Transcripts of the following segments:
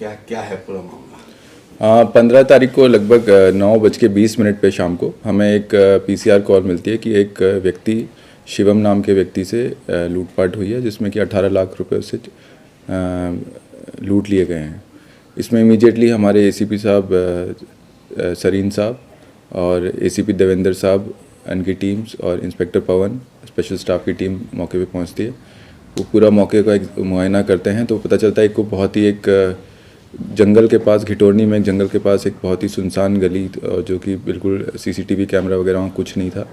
क्या क्या है पूरा मामला? 15 तारीख को लगभग 9:20 पे शाम को हमें एक पीसीआर कॉल मिलती है कि एक व्यक्ति शिवम नाम के व्यक्ति से लूटपाट हुई है, जिसमें कि 18 लाख रुपए उससे लूट लिए गए हैं। इसमें इमीडिएटली हमारे एसीपी साहब सरीन साहब और एसीपी देवेंद्र साहब, उनकी टीम्स और इंस्पेक्टर पवन स्पेशल स्टाफ की टीम मौके पे पहुंचती है। वो पूरा मौके का एक मुआयना करते हैं तो पता चलता है कि बहुत ही एक जंगल के पास, घिटोरनी में एक जंगल के पास एक बहुत ही सुनसान गली, जो कि बिल्कुल सीसीटीवी कैमरा वगैरह वहाँ कुछ नहीं था,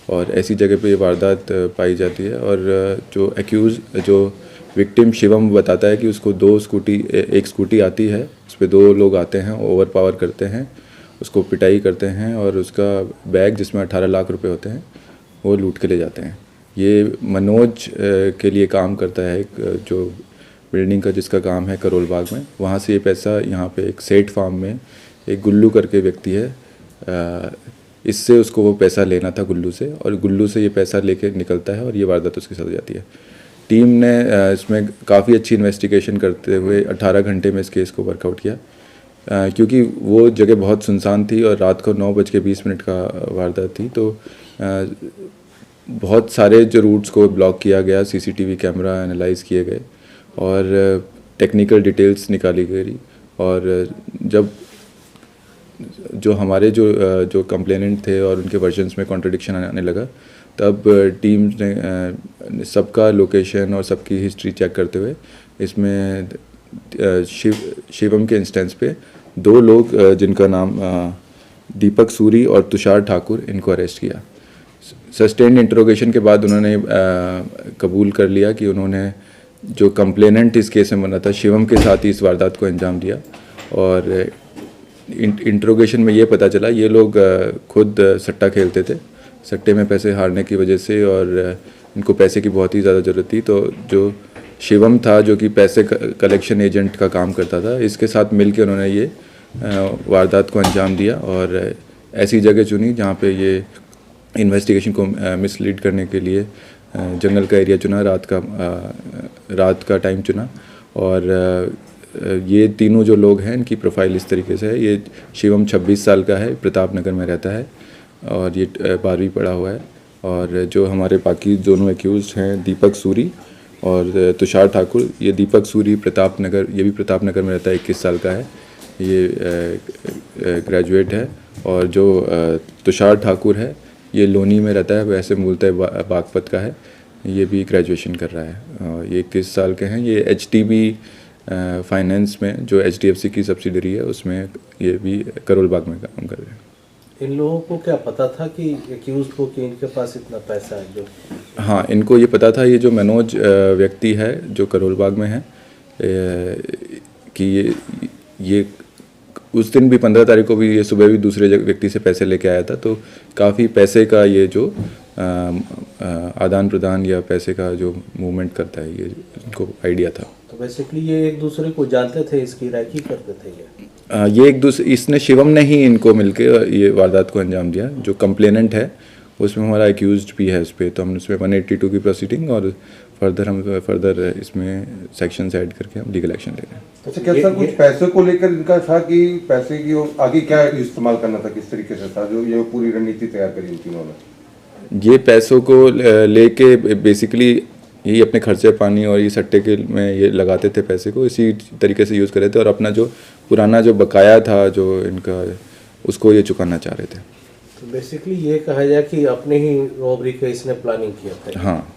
और ऐसी जगह पे ये वारदात पाई जाती है। और जो विक्टिम शिवम बताता है कि उसको एक स्कूटी आती है, उस पर 2 लोग आते हैं, ओवर पावर करते हैं, उसको पिटाई करते हैं और उसका बैग जिसमें 18 लाख रुपए होते हैं वो लूट के ले जाते हैं। ये मनोज के लिए काम करता है, एक जो बिल्डिंग का जिसका काम है करोल बाग में, वहाँ से ये पैसा यहाँ पे एक सेठ फार्म में एक गुल्लू करके व्यक्ति है, इससे उसको वो पैसा लेना था गुल्लू से, और गुल्लू से ये पैसा लेके निकलता है और ये वारदात उसके साथ हो जाती है। टीम ने इसमें काफ़ी अच्छी इन्वेस्टिगेशन करते हुए 18 घंटे में इस केस को वर्कआउट किया, क्योंकि वो जगह बहुत सुनसान थी और रात को 9:20 का वारदात थी, तो बहुत सारे जो रूट्स को ब्लॉक किया गया, सीसीटीवी कैमरा एनालाइज किए गए और टेक्निकल डिटेल्स निकाली गई। और जब जो हमारे जो कंप्लेनेंट थे और उनके वर्जन्स में कॉन्ट्रडिक्शन आने लगा, तब टीम ने सबका लोकेशन और सबकी हिस्ट्री चेक करते हुए इसमें शिवम के इंस्टेंस पे 2 लोग जिनका नाम दीपक सूरी और तुषार ठाकुर, इनको अरेस्ट किया। सस्टेन्ड इंट्रोगेशन के बाद उन्होंने कबूल कर लिया कि उन्होंने जो कंप्लेनेंट इस केस में बना था शिवम के साथ ही इस वारदात को अंजाम दिया। और इंट्रोगेशन में ये पता चला ये लोग खुद सट्टा खेलते थे, सट्टे में पैसे हारने की वजह से, और इनको पैसे की बहुत ही ज़्यादा ज़रूरत थी। तो जो शिवम था, जो कि पैसे कलेक्शन एजेंट का काम करता था, इसके साथ मिल के उन्होंने ये वारदात को अंजाम दिया और ऐसी जगह चुनी जहाँ पे ये इन्वेस्टिगेशन को मिसलीड करने के लिए जंगल का एरिया चुना, रात का टाइम चुना। और ये तीनों जो लोग हैं इनकी प्रोफाइल इस तरीके से है। ये शिवम 26 साल का है, प्रताप नगर में रहता है और ये 12वीं पढ़ा हुआ है। और जो हमारे बाकी दोनों एक्यूज़ हैं, दीपक सूरी और तुषार ठाकुर, ये दीपक सूरी ये भी प्रताप नगर में रहता है, 21 साल का है, ये ग्रेजुएट है। और जो तुषार ठाकुर है ये लोनी में रहता है, वैसे मूलतः बागपत का है, ये भी ग्रेजुएशन कर रहा है और ये 21 साल के हैं। ये HTB फाइनेंस में, जो HDFC की सब्सिडरी है, उसमें ये भी करोल बाग में काम कर रहे हैं। इन लोगों को क्या पता था कि एक्यूज को कि इनके पास इतना पैसा है? जो हाँ, इनको ये पता था, ये जो मनोज व्यक्ति है जो करोल बाग में है, कि ये उस दिन भी 15 तारीख को भी ये सुबह भी दूसरे व्यक्ति से पैसे लेके आया था। तो काफ़ी पैसे का ये जो आदान प्रदान या पैसे का जो मूवमेंट करता है, ये इनको आइडिया था। तो बेसिकली ये एक दूसरे को जानते थे, इसकी रैकी करते थे इसने शिवम ने ही इनको मिलके ये वारदात को अंजाम दिया। जो कंप्लेनेंट है उसमें हमारा एक्यूज्ड भी है, उस पर तो हम उसमें 182 की प्रोसीडिंग और फर्दर इसमें सेक्शंस ऐड करके हम लीगल एक्शन ले रहे हैं। अच्छा, क्या सर कुछ पैसे को लेकर इनका था कि पैसे की आगे क्या इस्तेमाल करना था, किस तरीके से था, जो ये पूरी रणनीति तैयार करी इन तीनों ने? ये पैसों को लेके बेसिकली यही अपने खर्चे पानी और ये सट्टे के में ये लगाते थे, पैसे को इसी तरीके से यूज़ कर रहे थे और अपना जो पुराना जो बकाया था जो इनका, उसको ये चुकाना चाह रहे थे। तो बेसिकली ये कहा जाए कि अपने ही रॉबरी का इसने प्लानिंग किया था। हाँ।